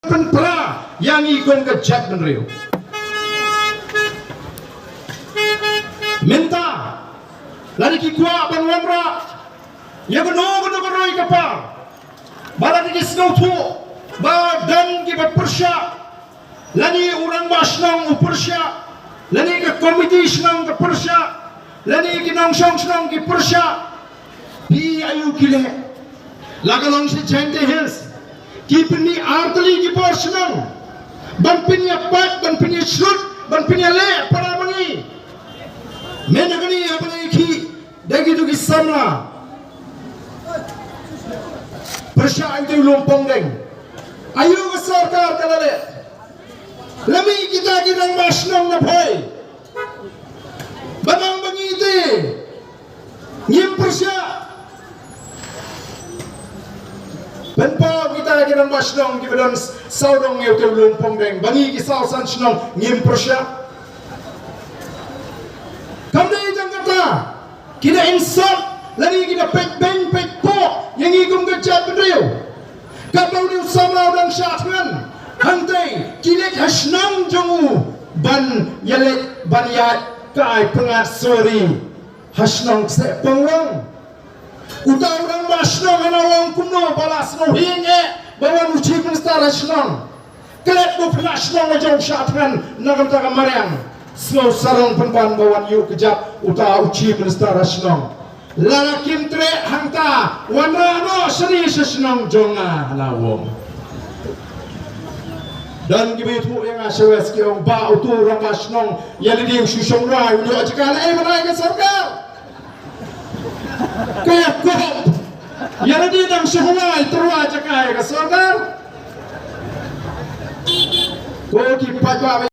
penpera yang ikon ke jat menriu minta lari ki kuat ban wamra ya gono roi kapal balad ki snow tu ba dan ki bersya lani orang basnang upersya lani ke komiti senang ke persya lani ki nongsong senang ki persya pi ayu kile lagalong si Jante Hills ki pini artli ki porsenang ban pini apat ban pini srut ban pini le para bangi menagani apani ki dagi tu ki samla persya itu lompong deng ayu ke sarkar kalale lami kita kirang basnang na bhai banang bangi ite ngim persya penpa kita kirang basnang kibadan saudong yau te lompong deng bangi ki saw san snong ngim persya kamne jang kata kita insaf lagi kita pek beng pek po yang igum gejat beriu kapau ni samlau dan syatkan hantai kilet hasnang jongu ban yalek ban yat kai pengasuri hasnang se pengrong uta orang basnang ana wong kuno balas no hinge bawa uji minister hasnang kelet bu hasnang jong syatkan nagam ta kamariang slow sarong penpan bawan yu kejap uta uji minister hasnang lalakim tre hangta wanrano seri sesenang jonga lawong dan gibitu yang asewes ki ong ba utu ramasnong yali susong rai ulu ajkan manai ke sarkar kaya kop yali di dang suhai terwa ajakai ke sarkar ko ki patwa